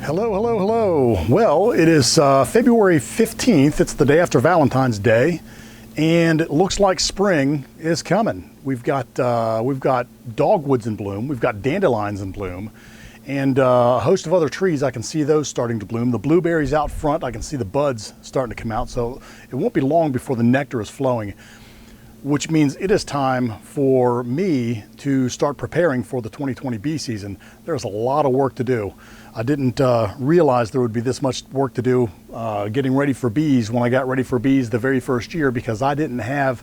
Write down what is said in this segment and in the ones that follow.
Hello, hello, hello. Well, it is February 15th. It's the day after Valentine's Day, and it looks like spring is coming. We've got dogwoods in bloom. We've got dandelions in bloom, and a host of other trees. I can see those starting to bloom. The blueberries out front, I can see the buds starting to come out. So it won't be long before the nectar is flowing, which means it is time for me to start preparing for the 2020 bee season. There's a lot of work to do. I didn't realize there would be this much work to do getting ready for bees when I got ready for bees the very first year, because I didn't have,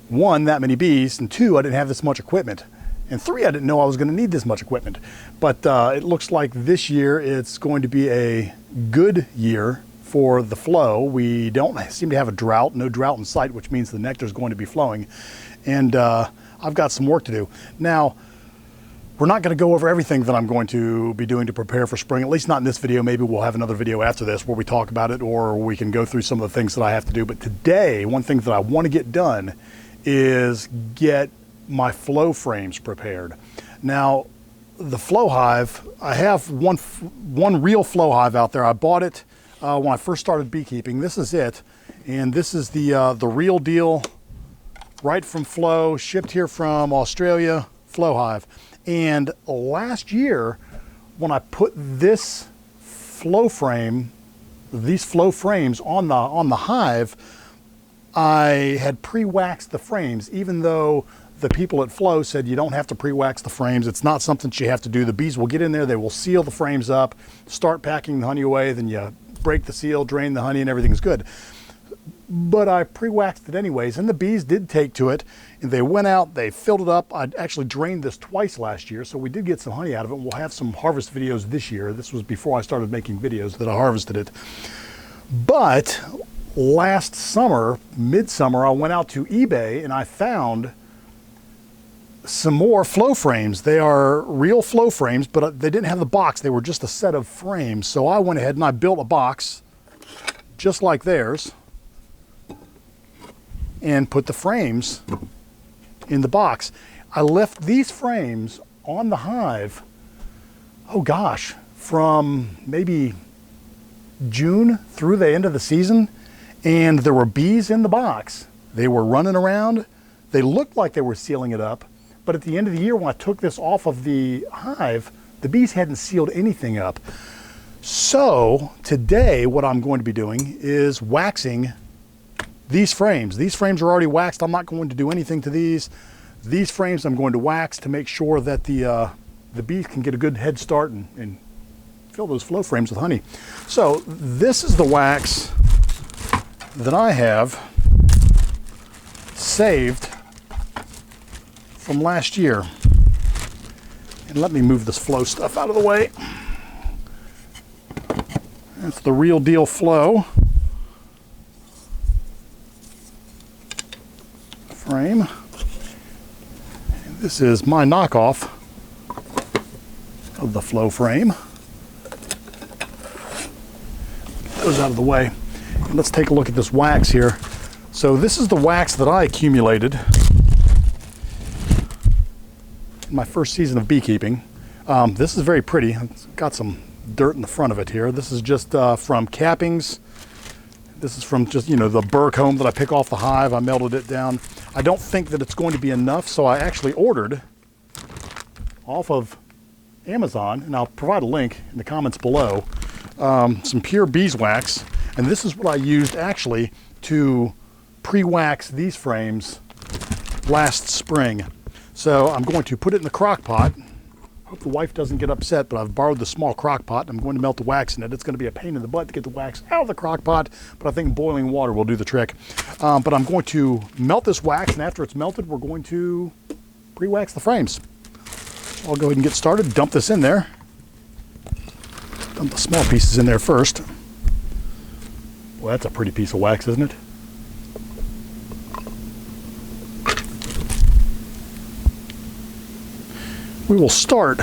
one, that many bees, and two, I didn't have this much equipment, and three, I didn't know I was going to need this much equipment. But it looks like this year it's going to be a good year for the flow. We don't seem to have a drought, no drought in sight, which means the nectar is going to be flowing, and I've got some work to do. Now, we're not going to go over everything that I'm going to be doing to prepare for spring, at least not in this video. Maybe we'll have another video after this where we talk about it, or we can go through some of the things that I have to do. But today, one thing that I want to get done is get my flow frames prepared. Now, the Flow Hive, I have one real Flow Hive out there. I bought it when I first started beekeeping. This is it, and this is the real deal, right from Flow, shipped here from Australia, Flow Hive. And last year, when I put this flow frame, these flow frames on the hive, I had pre-waxed the frames, even though the people at Flow said you don't have to pre-wax the frames. It's not something that you have to do. The bees will get in there, they will seal the frames up, start packing the honey away, then you break the seal, drain the honey, and everything's good. But I pre-waxed it anyways, and the bees did take to it, and they went out, they filled it up. I actually drained this twice last year, so we did get some honey out of it. We'll have some harvest videos this year. This was before I started making videos that I harvested it. But last summer, midsummer, I went out to eBay and I found some more flow frames. They are real flow frames, but they didn't have the box. They were just a set of frames. So I went ahead and I built a box just like theirs, and put the frames in the box. I left these frames on the hive, oh gosh, from maybe June through the end of the season, and there were bees in the box. They were running around. They looked like they were sealing it up, but at the end of the year when I took this off of the hive, the bees hadn't sealed anything up. So today what I'm going to be doing is waxing these frames. These frames are already waxed. I'm not going to do anything to these. These frames I'm going to wax to make sure that the bees can get a good head start and fill those flow frames with honey. So this is the wax that I have saved from last year. And let me move this flow stuff out of the way. That's the real deal Flow frame. And this is my knockoff of the Flow frame. Get those out of the way. And let's take a look at this wax here. So this is the wax that I accumulated in my first season of beekeeping. This is very pretty. It's got some dirt in the front of it here. This is just from cappings. This is from just, the burr comb that I pick off the hive. I melted it down. I don't think that it's going to be enough, so I actually ordered off of Amazon, and I'll provide a link in the comments below, some pure beeswax. And this is what I used actually to pre-wax these frames last spring. So I'm going to put it in the crock pot. Hope the wife doesn't get upset, but I've borrowed the small crock pot and I'm going to melt the wax in it. It's going to be a pain in the butt to get the wax out of the crock pot, but I think boiling water will do the trick. But I'm going to melt this wax, and after it's melted, we're going to pre-wax the frames. So I'll go ahead and get started. Dump this in there. Dump the small pieces in there first. Well, that's a pretty piece of wax, isn't it? We will start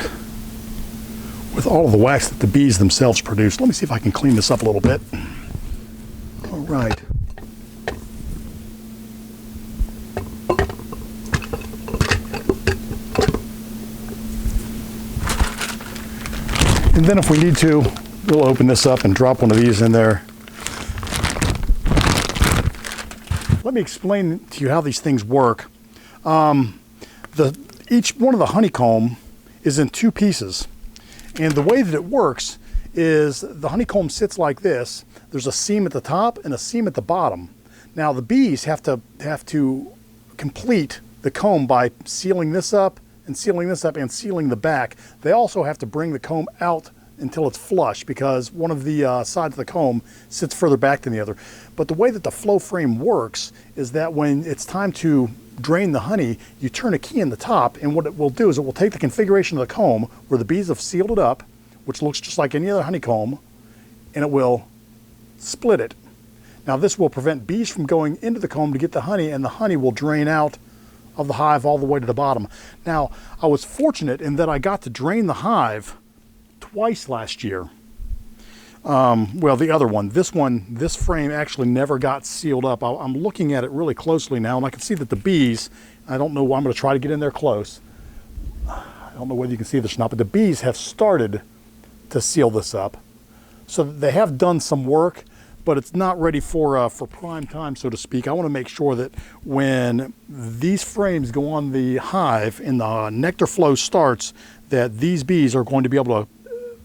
with all of the wax that the bees themselves produce. Let me see if I can clean this up a little bit. All right. And then if we need to, We'll open this up and drop one of these in there. Let me explain to you how these things work. Each one of the honeycomb is in two pieces. And the way that it works is the honeycomb sits like this. There's a seam at the top and a seam at the bottom. Now the bees have to complete the comb by sealing this up and sealing this up and sealing the back. They also have to bring the comb out until it's flush because one of the sides of the comb sits further back than the other. But the way that the flow frame works is that when it's time to drain the honey, you turn a key in the top, and what it will do is it will take the configuration of the comb where the bees have sealed it up, which looks just like any other honeycomb, and it will split it. Now this will prevent bees from going into the comb to get the honey, and the honey will drain out of the hive all the way to the bottom. Now, I was fortunate in that I got to drain the hive twice last year. Well, the other one, this frame actually never got sealed up. I'm looking at it really closely now, and I can see that the bees, I don't know, I'm going to try to get in there close. I don't know whether you can see this or not, but the bees have started to seal this up. So they have done some work, but it's not ready for prime time, so to speak. I want to make sure that when these frames go on the hive and the nectar flow starts, that these bees are going to be able to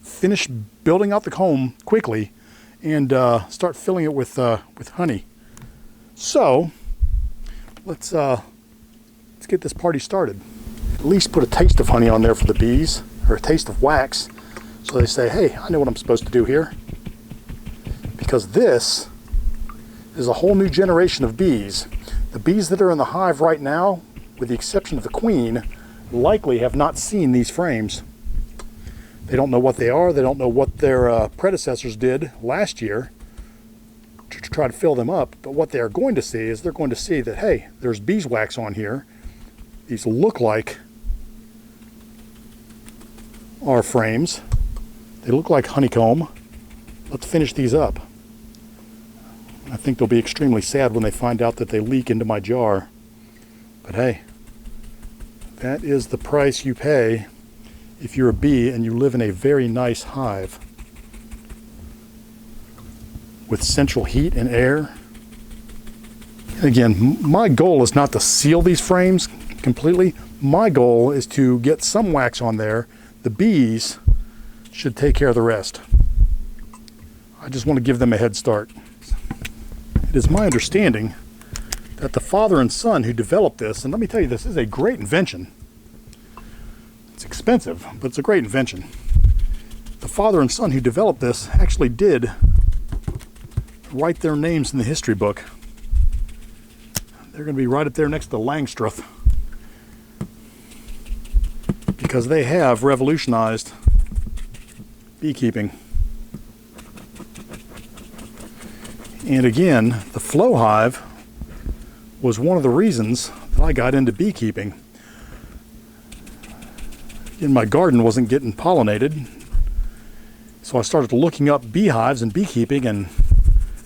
finish building out the comb quickly and start filling it with honey. So let's get this party started. At least put a taste of honey on there for the bees, or a taste of wax, so they say, hey, I know what I'm supposed to do here. Because this is a whole new generation of bees. The bees that are in the hive right now, with the exception of the queen, likely have not seen these frames. They don't know what they are. They don't know what their predecessors did last year to try to fill them up. But what they're going to see is they're going to see that, hey, there's beeswax on here. These look like our frames. They look like honeycomb. Let's finish these up. I think they'll be extremely sad when they find out that they leak into my jar. But hey, that is the price you pay if you're a bee and you live in a very nice hive with central heat and air. And again, my goal is not to seal these frames completely. My goal is to get some wax on there. The bees should take care of the rest. I just want to give them a head start. It is my understanding that the father and son who developed this, and let me tell you, this is a great invention. It's expensive, but it's a great invention. The father and son who developed this actually did write their names in the history book. They're going to be right up there next to Langstroth, because they have revolutionized beekeeping. And again, the Flow Hive was one of the reasons that I got into beekeeping. And my garden wasn't getting pollinated, so I started looking up beehives and beekeeping, and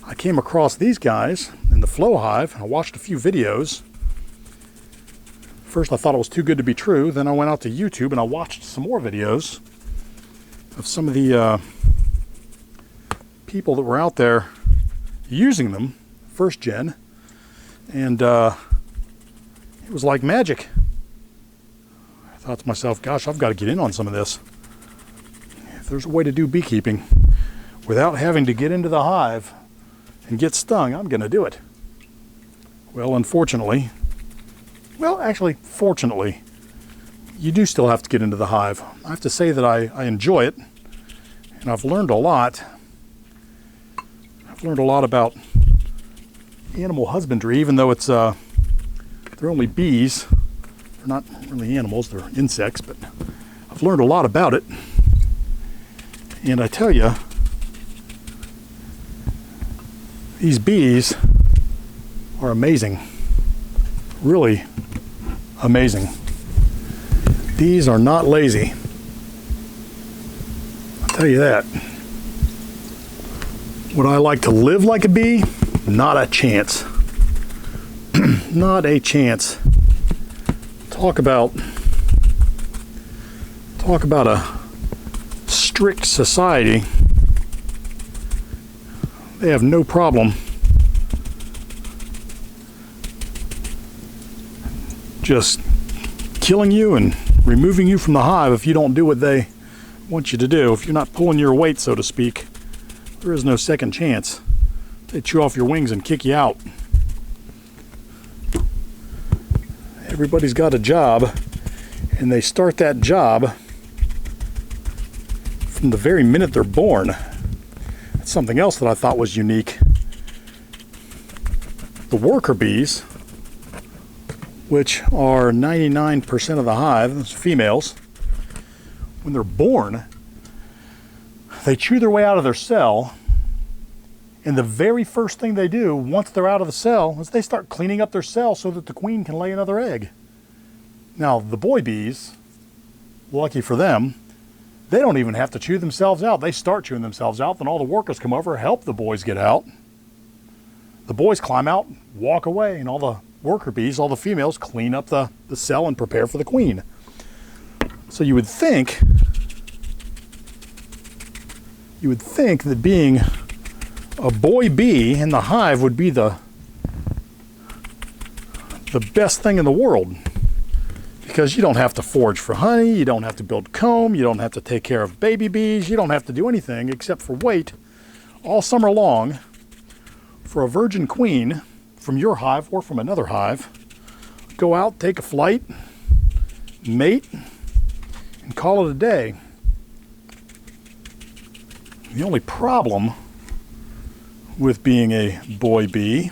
I came across these guys in the Flow Hive. I watched a few videos. First I thought it was too good to be true, then I went out to YouTube and I watched some more videos of some of the people that were out there using them, first gen, and it was like magic. I thought to myself, gosh, I've got to get in on some of this. If there's a way to do beekeeping without having to get into the hive and get stung, I'm going to do it. Well, unfortunately, actually, fortunately, you do still have to get into the hive. I have to say that I enjoy it, and I've learned a lot. I've learned a lot about animal husbandry, even though it's they're only bees. They're not really animals, they're insects, but I've learned a lot about it. And I tell you, these bees are amazing. Really amazing. Bees are not lazy. I'll tell you that. Would I like to live like a bee? Not a chance. Not a chance. Talk about a strict society. They have no problem just killing you and removing you from the hive if you don't do what they want you to do. If you're not pulling your weight, so to speak, there is no second chance. They chew off your wings and kick you out. Everybody's got a job, and they start that job from the very minute they're born. That's something else that I thought was unique. The worker bees, which are 99% of the hive, those females, when they're born, they chew their way out of their cell, and the very first thing they do once they're out of the cell is they start cleaning up their cell so that the queen can lay another egg. Now, the boy bees, lucky for them, they don't even have to chew themselves out. They start chewing themselves out, then all the workers come over, help the boys get out. The boys climb out, walk away, and all the worker bees, all the females, clean up the cell and prepare for the queen. So you would think that being a boy bee in the hive would be the best thing in the world, because you don't have to forage for honey, you don't have to build comb, you don't have to take care of baby bees, you don't have to do anything except for wait all summer long for a virgin queen from your hive or from another hive. Go out, take a flight, mate, and call it a day. The only problem with being a boy bee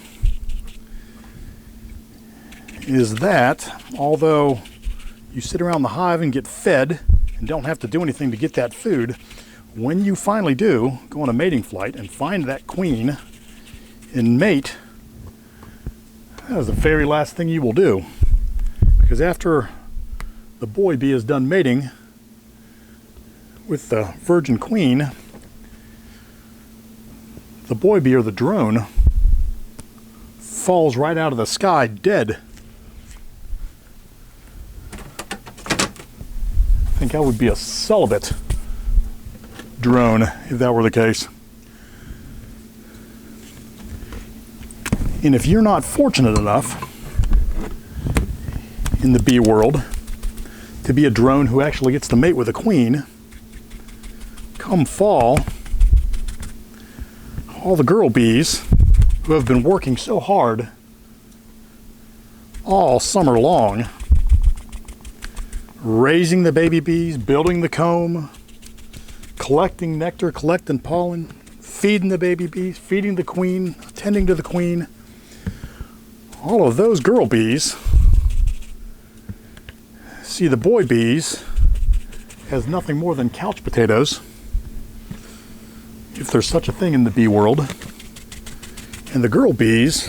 is that although you sit around the hive and get fed and don't have to do anything to get that food, when you finally do go on a mating flight and find that queen and mate, that is the very last thing you will do. Because after the boy bee is done mating with the virgin queen, the boy bee, or the drone, falls right out of the sky dead. I think I would be a celibate drone if that were the case. And if you're not fortunate enough in the bee world to be a drone who actually gets to mate with a queen, come fall, all the girl bees who have been working so hard all summer long, raising the baby bees, building the comb, collecting nectar, collecting pollen, feeding the baby bees, feeding the queen, attending to the queen, all of those girl bees see the boy bees as nothing more than couch potatoes, if there's such a thing in the bee world. And the girl bees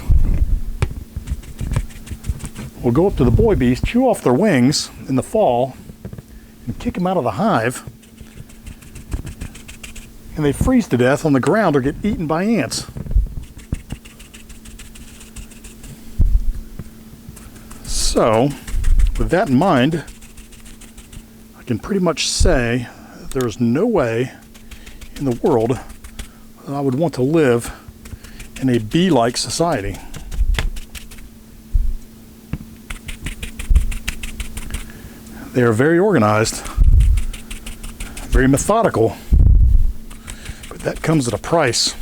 will go up to the boy bees, chew off their wings in the fall, and kick them out of the hive, and they freeze to death on the ground or get eaten by ants. So, with that in mind, I can pretty much say that there is no way in the world that I would want to live in a bee-like society. They are very organized, very methodical, but that comes at a price.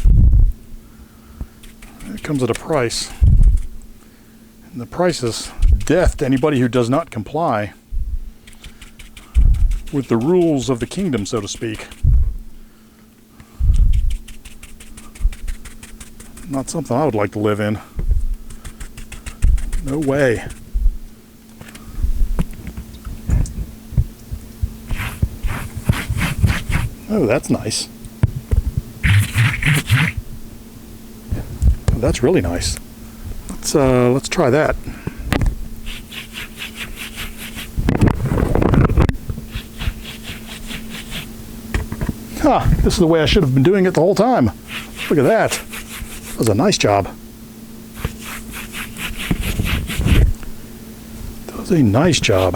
It comes at a price. And the price is death to anybody who does not comply with the rules of the kingdom, so to speak. Not something I would like to live in. No way. Oh, that's nice. Oh, that's really nice. Let's try that. This is the way I should have been doing it the whole time. Look at that. That was a nice job. That was a nice job.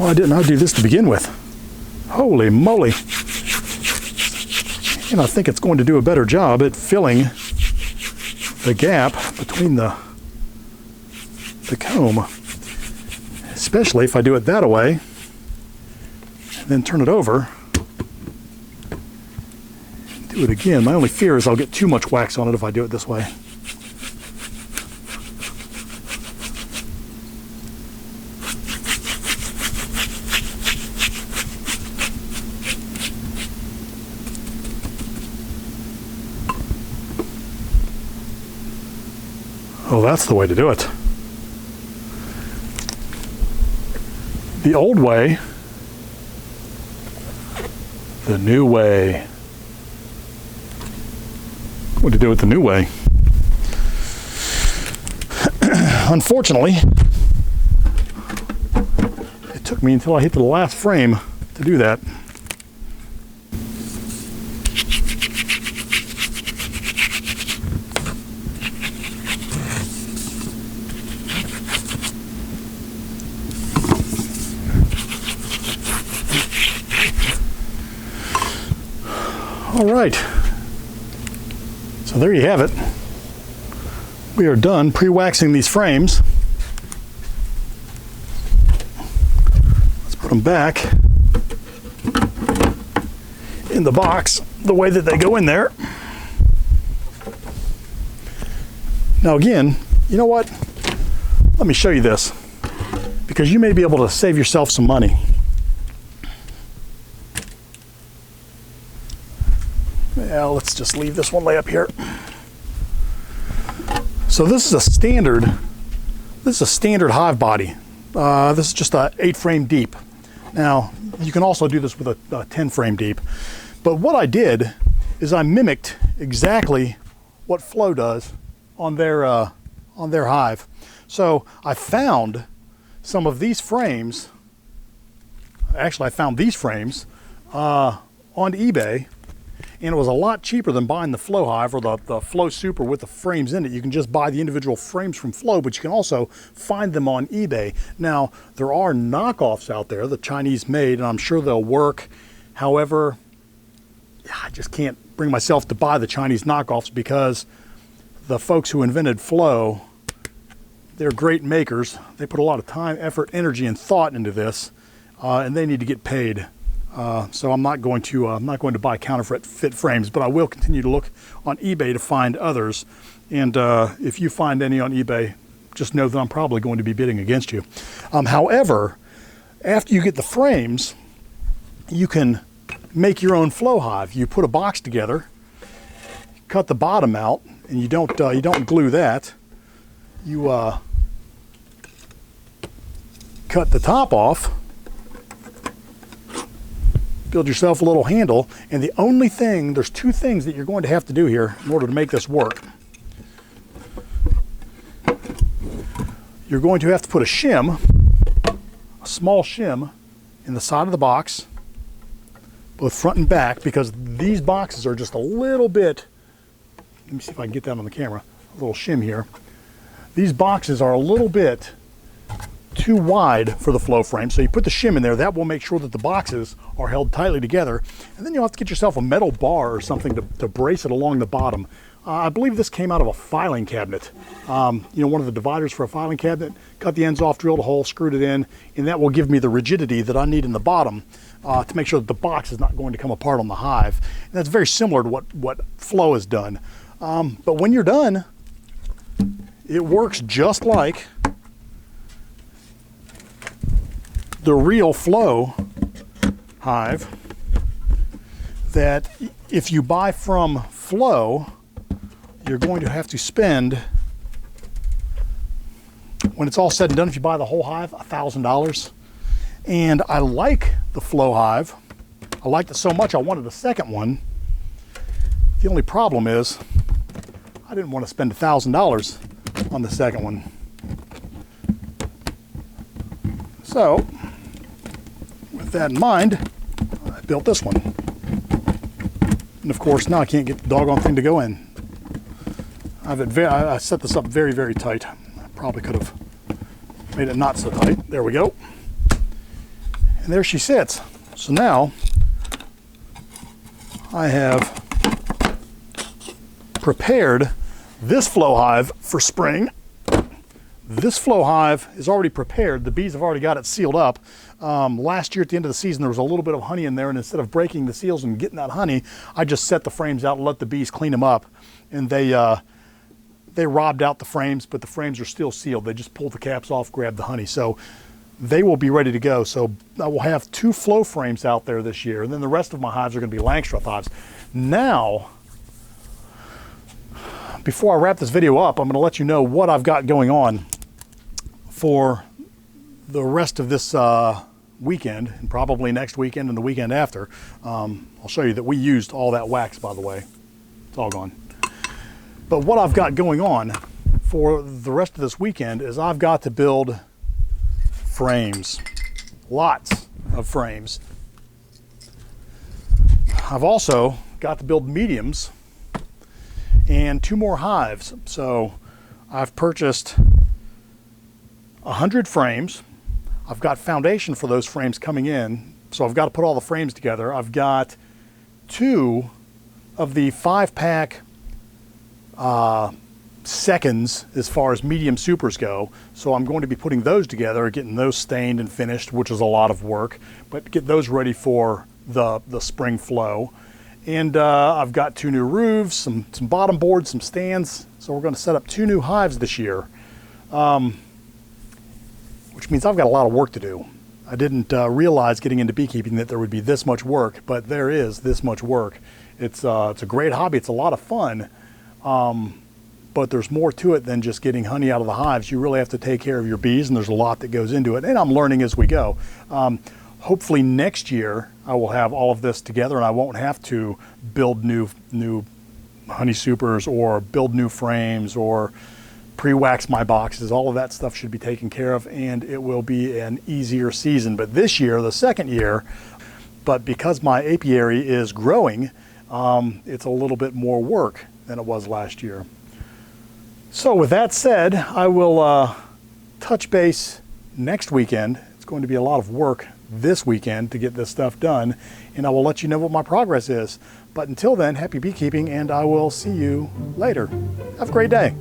Why didn't I do this to begin with? Holy moly. And I think it's going to do a better job at filling the gap between the comb, especially if I do it that way and then turn it over, do it again. My only fear is I'll get too much wax on it if I do it this way. Oh, that's the way to do it. The old way, the new way. I'm going to do it the new way. Unfortunately, it took me until I hit the last frame to do that. All right, so there you have it. We are done pre-waxing these frames. Let's put them back in the box the way that they go in there. Now again, you know what? Let me show you this, because you may be able to save yourself some money. Well, let's just leave this one lay up here. So this is a standard hive body. This is just a 8 frame deep. Now, you can also do this with a 10 frame deep. But what I did is I mimicked exactly what Flow does on their hive. So I found some of these frames. Actually, I found these frames on eBay. And it was a lot cheaper than buying the Flow Hive or the Flow Super with the frames in it. You can just buy the individual frames from Flow, but you can also find them on eBay. Now, there are knockoffs out there, the Chinese made, and I'm sure they'll work. However, I just can't bring myself to buy the Chinese knockoffs because the folks who invented Flow, they're great makers. They put a lot of time, effort, energy, and thought into this, and they need to get paid. So I'm not going to buy counterfeit fit frames, but I will continue to look on eBay to find others. And if you find any on eBay, just know that I'm probably going to be bidding against you. However, after you get the frames, you can make your own Flow Hive. You put a box together, cut the bottom out, and you don't glue that. You cut the top off. Build yourself a little handle, and the only thing, there's 2 things that you're going to have to do here in order to make this work. You're going to have to put a shim, a small shim, in the side of the box, both front and back, because these boxes are just a little bit, let me see if I can get that on the camera, a little shim here. These boxes are a little bit too wide for the Flow frame, so you put the shim in there. That will make sure that the boxes are held tightly together, and then you'll have to get yourself a metal bar or something to brace it along the bottom. I believe this came out of a filing cabinet. You know, one of the dividers for a filing cabinet. Cut the ends off, drilled a hole, screwed it in, and that will give me the rigidity that I need in the bottom to make sure that the box is not going to come apart on the hive. And that's very similar to what Flow has done. But when you're done, it works just like the real Flow hive, that if you buy from Flow, you're going to have to spend, when it's all said and done, if you buy the whole hive, $1,000. And I like the Flow Hive. I liked it so much I wanted a second one. The only problem is I didn't want to spend $1,000 on the second one. So, with that in mind, I built this one. And of course, now I can't get the doggone thing to go in. I set this up very, very tight. I probably could have made it not so tight. There we go. And there she sits. So now I have prepared this flow hive for spring. This flow hive is already prepared. The bees have already got it sealed up. Last year at the end of the season, there was a little bit of honey in there, and instead of breaking the seals and getting that honey, I just set the frames out and let the bees clean them up. And they robbed out the frames, but the frames are still sealed. They just pulled the caps off, grabbed the honey. So they will be ready to go. So I will have 2 flow frames out there this year, and then the rest of my hives are going to be Langstroth hives. Now, before I wrap this video up, I'm going to let you know what I've got going on for the rest of this weekend, and probably next weekend and the weekend after. I'll show you that we used all that wax, by the way. It's all gone. But what I've got going on for the rest of this weekend is I've got to build frames, lots of frames. I've also got to build mediums and 2 more hives. So I've purchased 100 frames. I've got foundation for those frames coming in. So I've got to put all the frames together. I've got 2 of the 5-pack seconds as far as medium supers go. So I'm going to be putting those together, getting those stained and finished, which is a lot of work, but get those ready for the spring flow. And I've got 2 new roofs, some bottom boards, some stands. So we're going to set up 2 new hives this year, which means I've got a lot of work to do. I didn't realize getting into beekeeping that there would be this much work, but there is this much work. It's a great hobby. It's a lot of fun, but there's more to it than just getting honey out of the hives. You really have to take care of your bees, and there's a lot that goes into it. And I'm learning as we go. Hopefully next year I will have all of this together, and I won't have to build new honey supers or build new frames or pre-wax my boxes. All of that stuff should be taken care of, and it will be an easier season. But this year, the second year, but because my apiary is growing, it's a little bit more work than it was last year. So with that said, I will touch base next weekend. It's going to be a lot of work this weekend to get this stuff done, and I will let you know what my progress is. But until then, happy beekeeping, and I will see you later. Have a great day.